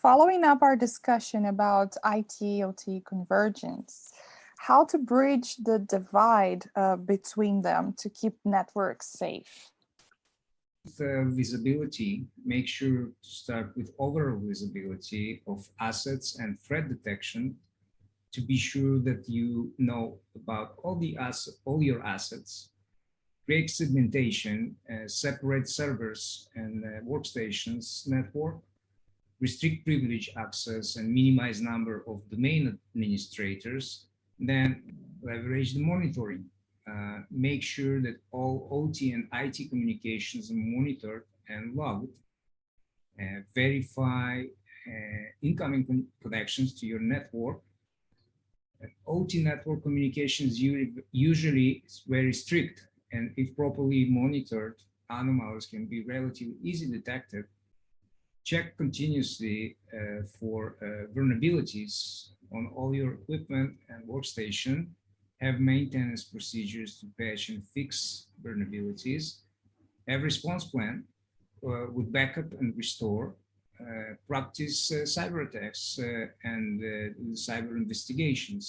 following up our discussion about IT OT convergence, how to bridge the divide between them to keep networks safe? Visibility, make sure to start with overall visibility of assets and threat detection to be sure that you know about all your assets. Create segmentation, separate servers and workstations network, restrict privilege access and minimize number of domain administrators, then leverage the monitoring. Make sure that all OT and IT communications are monitored and logged. Verify incoming connections to your network. OT network communications usually is very strict, and if properly monitored, anomalies can be relatively easily detected. Check continuously for vulnerabilities on all your equipment and workstation. Have maintenance procedures to patch and fix vulnerabilities. Have response plan with backup and restore. Practice cyber attacks and cyber investigations.